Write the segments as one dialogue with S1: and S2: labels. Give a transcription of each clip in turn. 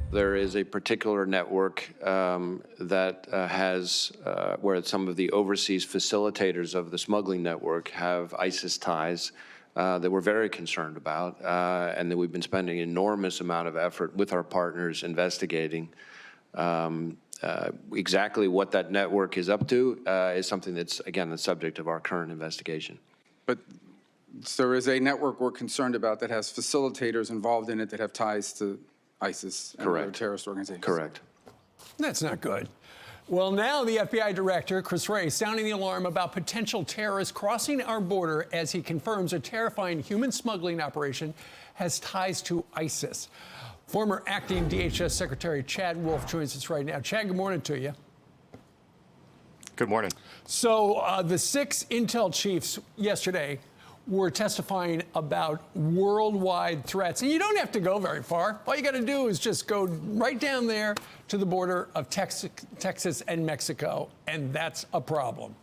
S1: There is a particular network that has, where some of the overseas facilitators of the smuggling network have ISIS ties that we're very concerned about, and that we've been spending an enormous amount of effort with our partners investigating. Exactly what that network is up to is something that's, again, the subject of our current investigation.
S2: But there is a network we're concerned about that has facilitators involved in it that have ties to ISIS and other terrorist organizations.
S1: Correct.
S3: That's not good. Well, now the FBI director, Chris Wray, sounding the alarm about potential terrorists crossing our border as he confirms a terrifying human smuggling operation has ties to ISIS. Former acting DHS Secretary Chad Wolf joins us right now. Chad, good morning to you.
S4: Good morning.
S3: So the 6 intel chiefs yesterday were testifying about worldwide threats. And you don't have to go very far. All you got to do is just go right down there to the border of Texas and Mexico, and that's a problem.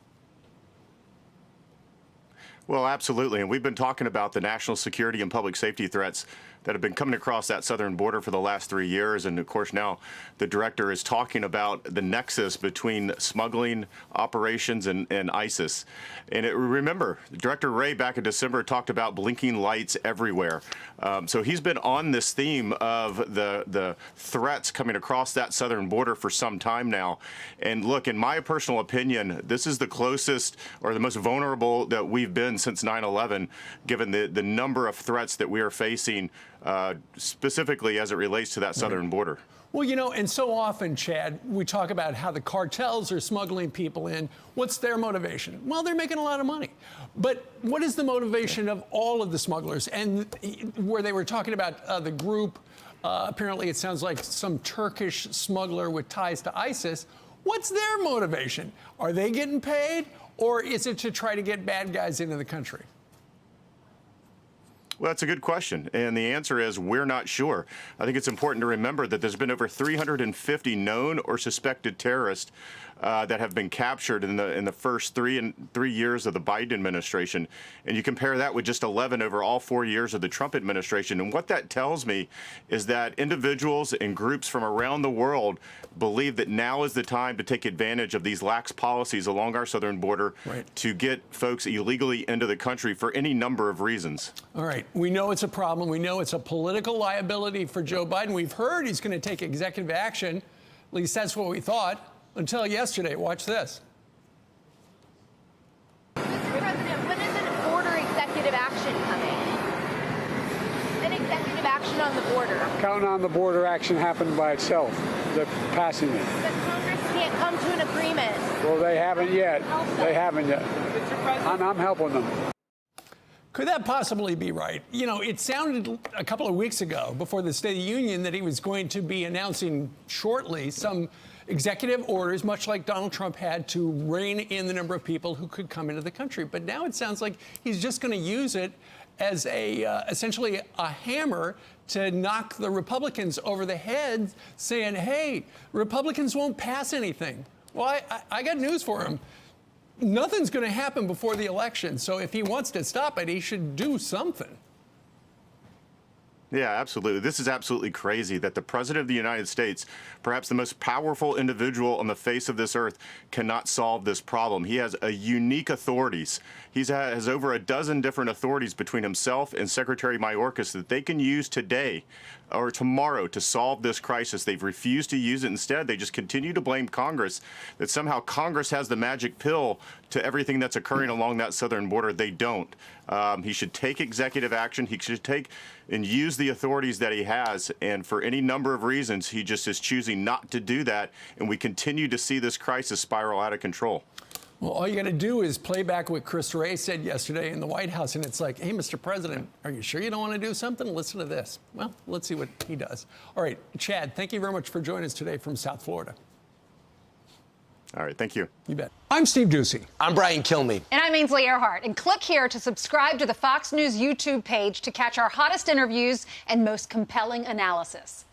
S4: Well, absolutely. And we've been talking about the national security and public safety threats that have been coming across that southern border for the last 3 years. And of course, now the director is talking about the nexus between smuggling operations and ISIS. And remember, Director Wray back in December talked about blinking lights everywhere. So he's been on this theme of the threats coming across that southern border for some time now. And look, in my personal opinion, this is the closest or the most vulnerable that we've been since 9/11, given the number of threats that we are facing, specifically as it relates to that southern border.
S3: Well, you know, and so often, Chad, we talk about how the cartels are smuggling people in. What's their motivation? Well, they're making a lot of money. But what is the motivation of all of the smugglers? And where they were talking about the group, apparently it sounds like some Turkish smuggler with ties to ISIS. What's their motivation? Are they getting paid, or is it to try to get bad guys into the country?
S4: Well, that's a good question, and the answer is we're not sure. I think it's important to remember that there's been over 350 known or suspected terrorists that have been captured in the first three years of the Biden administration, and you compare that with just 11 over all 4 years of the Trump administration. And what that tells me is that individuals and groups from around the world believe that now is the time to take advantage of these lax policies along our southern border to get folks illegally into the country for any number of reasons.
S3: All right. We know it's a problem. We know it's a political liability for Joe Biden. We've heard he's going to take executive action. At least that's what we thought until yesterday. Watch this.
S5: Mr. President, when is an border executive action coming? An executive action on the border.
S6: Counting on the border action happening by itself. They're passing it.
S5: But Congress can't come to an agreement.
S6: Well, they haven't yet. They haven't yet. I'm helping them.
S3: Could that possibly be right? You know, it sounded a couple of weeks ago before the State of the Union that he was going to be announcing shortly some executive orders, much like Donald Trump had, to rein in the number of people who could come into the country. But now it sounds like he's just going to use it as essentially a hammer to knock the Republicans over the head, saying, hey, Republicans won't pass anything. Well, I got news for him. Nothing's going to happen before the election. So if he wants to stop it, he should do something.
S4: Yeah, absolutely. This is absolutely crazy that the President of the United States, perhaps the most powerful individual on the face of this earth, cannot solve this problem. He has unique authorities. He has over a dozen different authorities between himself and Secretary Mayorkas that they can use today or tomorrow to solve this crisis. They've refused to use it. Instead, they just continue to blame Congress, that somehow Congress has the magic pill to everything that's occurring along that southern border. They don't. He should take executive action. He should take and use the authorities that he has. And for any number of reasons, he just is choosing not to do that. And we continue to see this crisis spiral out of control.
S3: Well, all you got to do is play back what Chris Wray said yesterday in the White House. And it's like, hey, Mr. President, are you sure you don't want to do something? Listen to this. Well, let's see what he does. All right, Chad, thank you very much for joining us today from South Florida.
S4: All right, thank you.
S3: You bet. I'm Steve Ducey.
S7: I'm Brian Kilmeade.
S8: And I'm Ainsley Earhart. And click here to subscribe to the Fox News YouTube page to catch our hottest interviews and most compelling analysis.